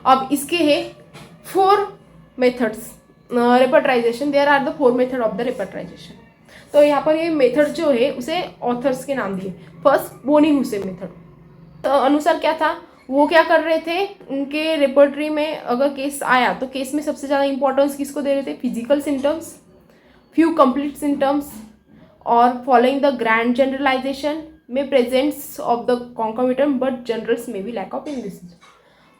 अब इसके है 4 methods repertorization, there are the 4 method of the repertorization. तो यहाँ पर ये मेथड जो है उसे ऑथर्स के नाम दिए। फर्स्ट बोनी हुसैन मेथड, तो अनुसार क्या था, वो क्या कर रहे थे, उनके रेपर्टरी में अगर केस आया तो केस में सबसे ज़्यादा इंपॉर्टेंस किसको दे रहे थे, physical symptoms, few complete symptoms, और फॉलोइंग द ग्रैंड जनरलाइजेशन में presence of the concomitant but generals में भी लैक ऑफ इंग्लिश।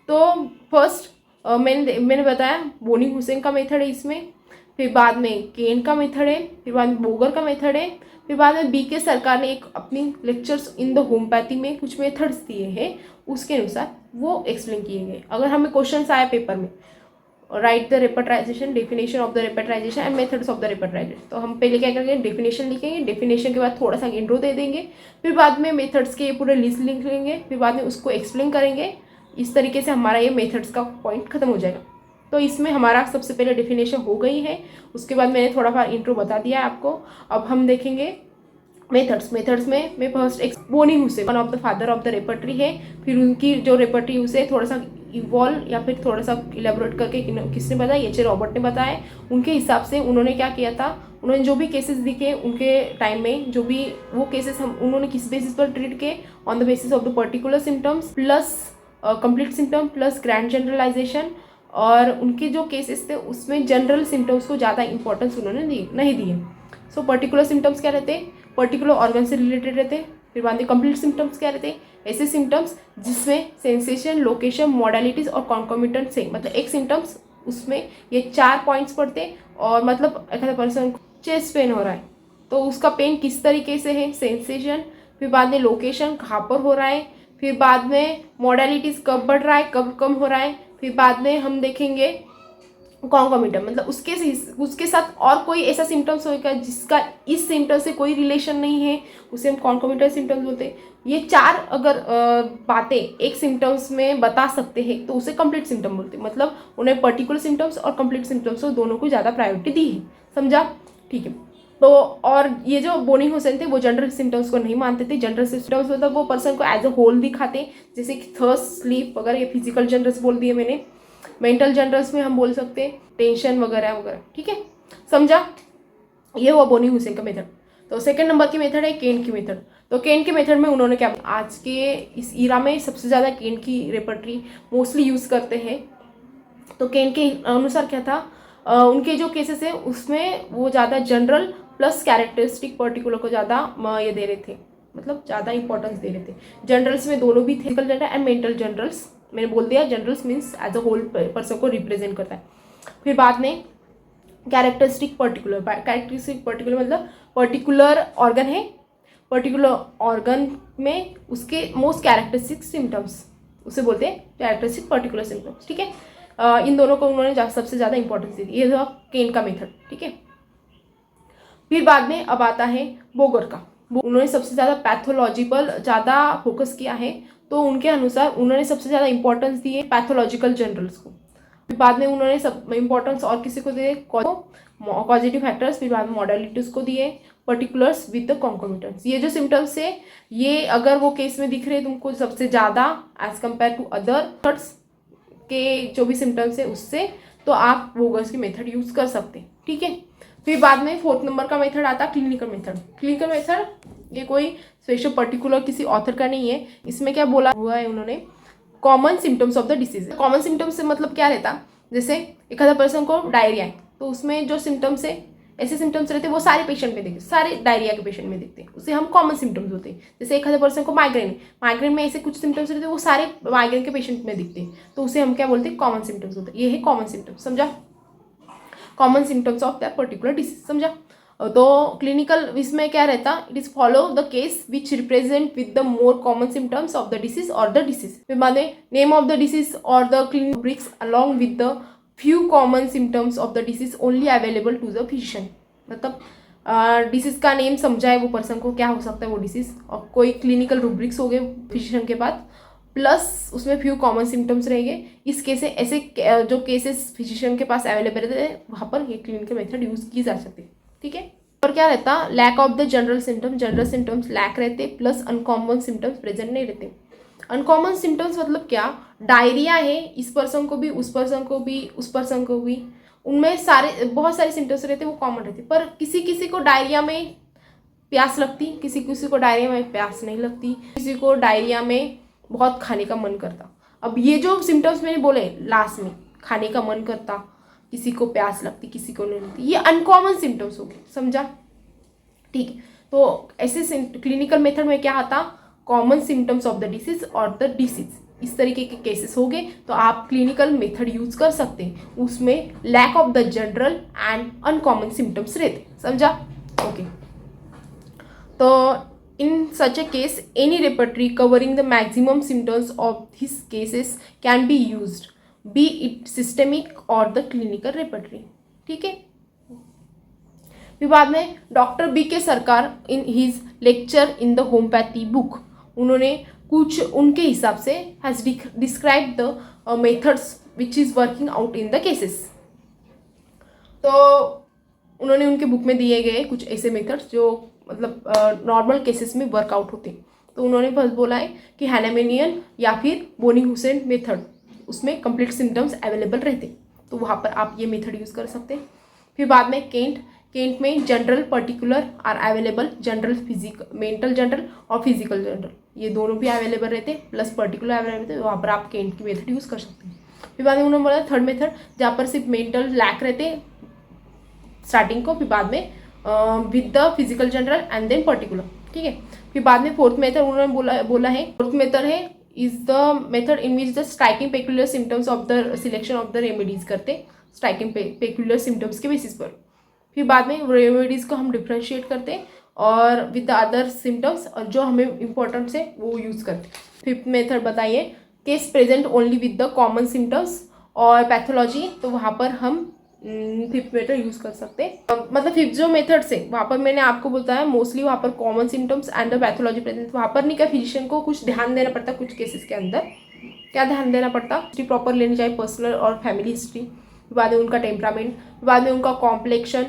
तो फर्स्ट मैंने बताया बोनी हुसैन का मेथड है इसमें, फिर बाद में केन का मेथड है, फिर बाद में बोगर का मेथड है, फिर बाद में बी के सरकार ने एक अपनी लेक्चर्स इन द होम्योपैथी में कुछ मेथड्स दिए हैं, उसके अनुसार वो एक्सप्लेन किए गए। अगर हमें क्वेश्चंस आया पेपर में, write the repertorization, definition of the repertorization and methods of the repertorization, तो हम पहले क्या करेंगे, डेफिनेशन लिखेंगे, डेफिनेशन के बाद थोड़ा सा इंट्रो दे देंगे, फिर बाद में मेथड्स के पूरे लिस्ट लिख लेंगे, फिर बाद में उसको एक्सप्लेन करेंगे। इस तरीके से हमारा ये मेथड्स का पॉइंट खत्म हो जाएगा। तो इसमें हमारा सबसे पहले डेफिनेशन हो गई है, उसके बाद मैंने थोड़ा सा इंट्रो बता दिया है आपको। अब हम देखेंगे मेथड्स में मैं first Boenninghausen one of the father of the repertory है, फिर उनकी जो रेपर्टरी उसे थोड़ा सा इवॉल्व या फिर थोड़ा सा इलेबोरेट करके किसने बताया, एच ए रॉबर्ट ने बताया। उनके हिसाब से उन्होंने क्या किया था, उन्होंने जो भी केसेस दिखे उनके टाइम में, जो भी वो केसेस उन्होंने किस बेसिस पर ट्रीट किए, on the basis of the particular symptoms plus complete symptom plus grand generalisation. और उनके जो केसेस थे उसमें जनरल सिम्टम्स को ज़्यादा इंपॉर्टेंस उन्होंने नहीं दिए। सो पर्टिकुलर सिम्टम्स क्या रहते, पर्टिकुलर ऑर्गन से रिलेटेड रहते। फिर बाद में कंप्लीट सिम्टम्स क्या रहते, ऐसे सिम्टम्स जिसमें सेंसेशन, लोकेशन, मॉडलिटीज और कॉन्कोमिटेंट से, मतलब एक सिम्टम्स उसमें ये 4 पॉइंट्स पड़ते। और मतलब एक पर्सन को चेस्ट पेन हो रहा है तो उसका पेन किस तरीके से है, सेंसेशन, फिर बाद में लोकेशन कहाँ पर हो रहा है, फिर बाद में मॉडलिटीज कब बढ़ रहा है कब कम हो रहा है, फिर बाद में हम देखेंगे कॉन्कोमिटेंट, मतलब उसके साथ और कोई ऐसा सिम्टम्स होगा जिसका इस सिम्टम से कोई रिलेशन नहीं है, उसे हम कॉन्कोमिटेंट सिम्टम्स बोलते हैं। ये 4 अगर बातें एक सिम्टम्स में बता सकते हैं तो उसे कंप्लीट सिम्टम बोलते हैं। मतलब उन्हें पर्टिकुलर सिम्टम्स और कंप्लीट सिम्टम्स दोनों को ज़्यादा प्रायोरिटी दी है, समझा, ठीक है। तो और ये जो बोनी हुसैन थे वो जनरल सिम्टम्स को नहीं मानते थे। जनरल सिम्टम्स मतलब वो पर्सन को एज अ होल दिखाते, जैसे कि थर्स्ट, स्लीप वगैरह, ये फिजिकल जनरल्स बोल दिए मैंने। मेंटल जनरल्स में हम बोल सकते हैं टेंशन वगैरह वगैरह, ठीक है, समझा। ये हुआ बोनी हुसैन का मेथड। तो सेकंड नंबर की मेथड है केन की मेथड। तो केन के मेथड में उन्होंने क्या, आज के इस ईरा में सबसे ज़्यादा केन की रेपर्टरी मोस्टली यूज़ करते हैं। तो केन के अनुसार क्या था, उनके जो केसेस है उसमें वो ज़्यादा जनरल प्लस कैरेक्टरिस्टिक पर्टिकुलर को ज़्यादा ये दे रहे थे, मतलब ज़्यादा इंपॉर्टेंस दे रहे थे। जनरल्स में दोनों भी थे, physical general and mental generals. मैंने बोल दिया generals means as a whole person को रिप्रेजेंट करता है। फिर बाद में कैरेक्टरिस्टिक पर्टिकुलर मतलब पर्टिकुलर ऑर्गन है, पर्टिकुलर ऑर्गन में उसके मोस्ट कैरेक्टरिस्टिक सिम्टम्स, उसे बोलते हैं कैरेक्टरिस्टिक पर्टिकुलर सिम्टम्स, ठीक है। इन दोनों को उन्होंने सबसे ज़्यादा इंपॉर्टेंस दी थी। ये था केन का मेथड, ठीक है। फिर बाद में अब आता है बोगर का। उन्होंने सबसे ज़्यादा पैथोलॉजिकल ज़्यादा फोकस किया है, तो उनके अनुसार उन्होंने सबसे ज़्यादा इंपॉर्टेंस दी है पैथोलॉजिकल जनरल्स को। फिर बाद में उन्होंने सब इंपॉर्टेंस और किसी को दिए, कॉजेटिव फैक्टर्स, फिर बाद में मॉडलिटीज को दिए, पर्टिकुलर्स विद द कॉन्कोमिटेंट्स। ये जो सिम्टम्स है ये अगर वो केस में दिख रहे हैं तुमको सबसे ज़्यादा एज कम्पेयर टू अदर के जो भी सिम्टम्स है उससे, तो आप बोगर्स की मेथड यूज़ कर सकते हैं, ठीक है। फिर बाद में 4th नंबर का मेथड आता है क्लिनिकल मेथड। क्लिनिकल मेथड ये कोई स्पेशल पर्टिकुलर किसी ऑथर का नहीं है। इसमें क्या बोला हुआ है उन्होंने, common symptoms of the disease. Common symptoms से मतलब क्या रहता, जैसे एक आधा पर्सन को डायरिया है तो उसमें जो सिम्टम्स है, ऐसे सिम्टम्स रहते हैं वो सारे पेशेंट में दिखते, सारे डायरिया के पेशेंट में दिखते हैं, उसे हम कॉमन सिम्टम्स होते हैं। जैसे एक आधा पर्सन को माइग्रेन में ऐसे कुछ सिम्टम्स रहते हैं वो सारे माइग्रेन के पेशेंट में दिखते हैं, तो उसे हम क्या बोलते हैं, कॉमन सिम्टम्स होते हैं। ये है कॉमन सिम्टम्स, समझा, common symptoms of that particular disease, समझा। तो क्लिनिकल इसमें क्या रहता, it is follow the case which represent with the more common symptoms of the disease और द डिसीज। फिर माने नेम ऑफ द डिसीज और the clinical rubrics along with the few common symptoms of the disease only available to the physician. मतलब disease का name समझाए वो person को क्या हो सकता है वो डिसीज, और कोई क्लिनिकल रूब्रिक्स हो गए फिजिशियन के पास, प्लस उसमें फ्यू कॉमन सिम्टम्स रहेंगे। इस केस ऐसे जो केसेस फिजिशियन के पास अवेलेबल रहते हैं वहाँ पर ये क्लिनिकल मेथड यूज की जा सकती है, ठीक है। और क्या रहता, lack of the general symptoms lack रहते, प्लस अनकॉमन सिम्टम्स प्रेजेंट नहीं रहते। अनकॉमन सिम्टम्स मतलब क्या, डायरिया है, इस पर्सन को भी, उस पर्सन को भी, उस पर्सन को भी, उनमें सारे बहुत सारे सिम्टम्स रहते हैं, वो कॉमन रहते हैं। पर किसी किसी को डायरिया में प्यास लगती, किसी किसी को डायरिया में प्यास नहीं लगती, किसी को डायरिया में बहुत खाने का मन करता। अब ये जो सिम्टम्स मैंने बोले लास्ट में, खाने का मन करता, किसी को प्यास लगती, किसी को नहीं लगती, ये अनकॉमन सिम्टम्स हो गए, समझा? ठीक है, तो ऐसे क्लिनिकल मेथड में क्या आता, common symptoms of the disease और द डिसीज, इस तरीके के केसेस हो गए तो आप क्लिनिकल मेथड यूज कर सकते हैं। उसमें lack of the general and uncommon symptoms रहते, समझा? ओके, तो in such a case any repertory covering the maximum symptoms of these cases can be used, be it systemic or the clinical repertory। ठीक है, फिर बाद में doctor B के सरकार in his lecture in the homeopathy book, उन्होंने कुछ उनके हिसाब से has describe the methods which is working out in the cases. तो उन्होंने उनके बुक में दिए गए कुछ ऐसे मेथड्स जो मतलब नॉर्मल केसेस में वर्कआउट होते हैं। तो उन्होंने बस बोला है कि हैनेमेनियन या फिर बोनी हुसैन मेथड, उसमें कंप्लीट सिम्टम्स अवेलेबल रहते, तो वहाँ पर आप ये मेथड यूज़ कर सकते हैं। फिर बाद में केंट में general particular are available, general mental general और फिजिकल जनरल, ये दोनों भी अवेलेबल रहते, प्लस पर्टिकुलर अवेलेबल रहते, वहाँ पर आप केंट की मेथड यूज़ कर सकते हैं। फिर बाद में उन्होंने बोला थर्ड मेथड, जहाँ पर सिर्फ मेंटल लैक रहते स्टार्टिंग को, फिर बाद में with the physical general and then particular. ठीक है, फिर बाद में फोर्थ मेथड उन्होंने बोला है, फोर्थ मेथड है is the method in which the striking peculiar symptoms of the selection of the remedies करते, स्ट्राइकिंग पेक्यूलर सिम्टम्स के बेसिस पर। फिर बाद में रेमेडीज को हम डिफ्रेंशिएट करते और विद द अदर सिम्टम्स, और जो हमें इंपॉर्टेंट है वो यूज़ करते। फिफ्थ मेथड बताइए, case present only with the common symptoms और पैथोलॉजी, तो वहाँ पर हम फिफ्थ मेथड यूज़ कर सकते हैं। मतलब फिफ्थ जो मेथड से वहाँ पर मैंने आपको बताया मोस्टली वहाँ पर common symptoms and the pathology present, वहाँ पर नहीं क्या फिजिशियन को कुछ ध्यान देना पड़ता, कुछ केसेस के अंदर क्या ध्यान देना पड़ता, हिस्ट्री प्रॉपर लेनी चाहिए, पर्सनल और फैमिली हिस्ट्री, बाद में उनका टेम्परामेंट, बाद में उनका कॉम्प्लेक्शन,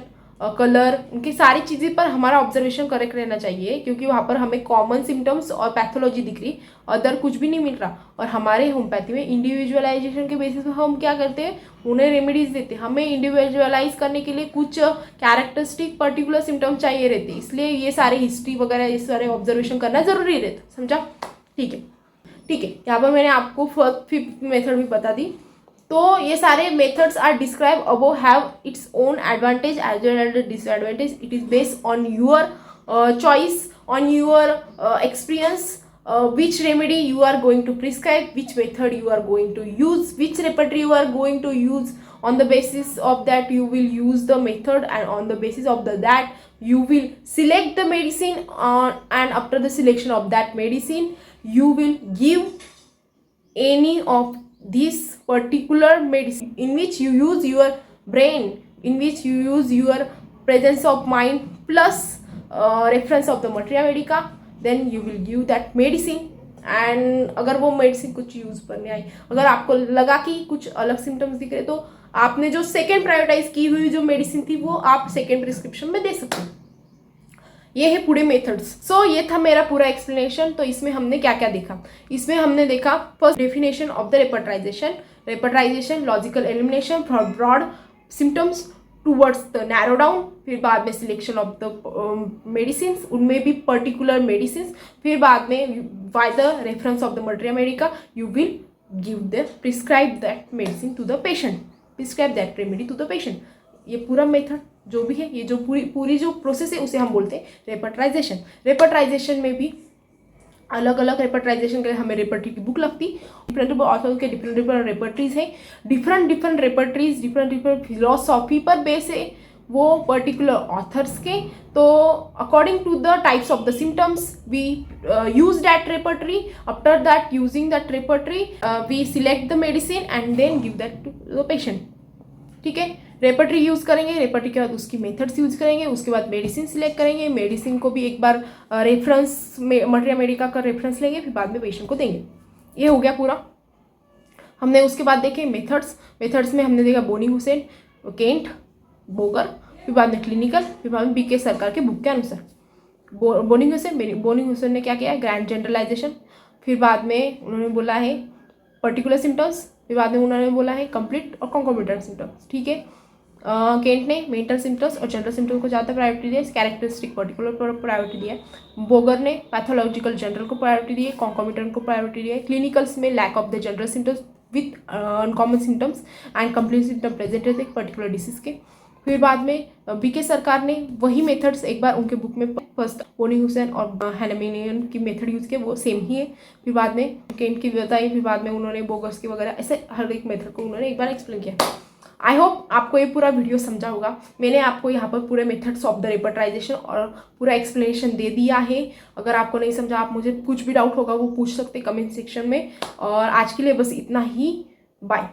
कलर, उनकी सारी चीज़ें पर हमारा ऑब्जर्वेशन करेक्ट रहना चाहिए, क्योंकि वहाँ पर हमें कॉमन सिम्टम्स और पैथोलॉजी दिख रही, अदर कुछ भी नहीं मिल रहा। और हमारे होम्योपैथी में इंडिविजुअलाइजेशन के बेसिस पर हम क्या करते हैं, उन्हें रेमेडीज देते हैं। हमें इंडिविजुअलाइज करने के लिए कुछ कैरेक्टरिस्टिक पर्टिकुलर सिम्टम्स चाहिए रहते, इसलिए ये सारे हिस्ट्री वगैरह ये सारे ऑब्जर्वेशन करना जरूरी रहता, समझा? ठीक है, ठीक है, यहाँ पर मैंने आपको फिफ्थ मेथड भी बता दी। तो ये सारे methods are describe above have its own advantage as well as disadvantage, it is based on your choice, on your experience, which remedy you are going to prescribe, which method you are going to use, which repertory you are going to use. On the basis of that you will use the method, and on the basis of that you will select the medicine, and after the selection of that medicine you will give any of this particular medicine in which you use your brain, in which you use your presence of mind plus reference of the materia medica, then you will give that medicine। and अगर वो medicine कुछ use पर नहीं आई, अगर आपको लगा कि कुछ अलग सिम्टम्स दिख रहे, तो आपने जो सेकेंड प्रायोरिटाइज की हुई जो मेडिसिन थी वो आप सेकेंड प्रिस्क्रिप्शन में दे सकते हैं। ये है पूरे मेथड्स। सो ये था मेरा पूरा एक्सप्लेनेशन। तो इसमें हमने क्या क्या देखा, इसमें हमने देखा first definition of the repertorization, logical elimination from broad symptoms towards the narrow down, फिर बाद में सिलेक्शन ऑफ द मेडिसिन, उनमें भी पर्टिकुलर मेडिसिन, फिर बाद में by the reference of the materia medica you will give the prescribe that medicine to the patient, prescribe that remedy to the patient. ये पूरा मेथड जो भी है, ये जो पूरी जो प्रोसेस है उसे हम बोलते हैं रेपर्टाइजेशन। रेपर्टाइजेशन में भी अलग अलग रेपर्टाइजेशन के लिए हमें रेपर्टरी की बुक लगती, डिफरेंट ऑथर के डिफरेंट रेपर्टरीज है, डिफरेंट रेपर्टरीज डिफरेंट फिलोसॉफी पर बेस है वो पर्टिकुलर ऑथर्स के। तो according to the types of the symptoms we use that repertory, after that using that repertory we select the medicine and then give that to the patient. ठीक है, repertory use करेंगे, repertory के बाद उसकी methods use करेंगे, उसके बाद medicine select करेंगे, मेडिसिन को भी एक बार रेफरेंस में मटेरिया मेडिका का रेफरेंस लेंगे, फिर बाद में पेशेंट को देंगे। ये हो गया पूरा। हमने उसके बाद देखे मेथड्स में हमने देखा बोनी हुसैन, केंट, बोगर, फिर बाद में क्लिनिकल, फिर बाद में बी के सरकार के बुक के अनुसार बोनी हुसैन ने क्या किया, ग्रैंड जनरलाइजेशन, फिर बाद में उन्होंने बोला है पर्टिकुलर सिम्टम्स, फिर बाद में उन्होंने बोला है कंप्लीट और कॉन्कॉमिटेंट सिम्टम्स। ठीक है, केंट ने मेंटल सिम्टम्स और जनरल सिम्टम्स को ज़्यादा प्रायोरिटी दी है, कैरेक्टरिस्टिक पर्टिकुलर पर प्रायोरिटी दिया है। बोगर ने पैथोलॉजिकल जनरल को प्रायोरिटी दी है, कॉन्कॉमिटेंट को प्रायोरिटी दी है। क्लिनिकल्स में lack of the general symptoms with uncommon symptoms and complete symptom present रहते हैं पर्टिकुलर डिसीज के। फिर बाद में बीके सरकार ने वही मेथड्स एक बार उनके बुक में फर्स्ट बोनी हुसैन और हैनमेनियन की मेथड यूज़ किए, वो सेम ही है। फिर बाद में केंट की बताई, फिर बाद में उन्होंने बोगर्स की वगैरह, ऐसे हर एक मेथड को उन्होंने एक बार एक्सप्लेन किया। आई होप आपको ये पूरा वीडियो समझा होगा। मैंने आपको यहाँ पर पूरे मेथड्स ऑफ द रिपर्टराइजेशन और पूरा एक्सप्लेनेशन दे दिया है। अगर आपको नहीं समझा, आप मुझे कुछ भी डाउट होगा वो पूछ सकते कमेंट सेक्शन में। और आज के लिए बस इतना ही, बाय।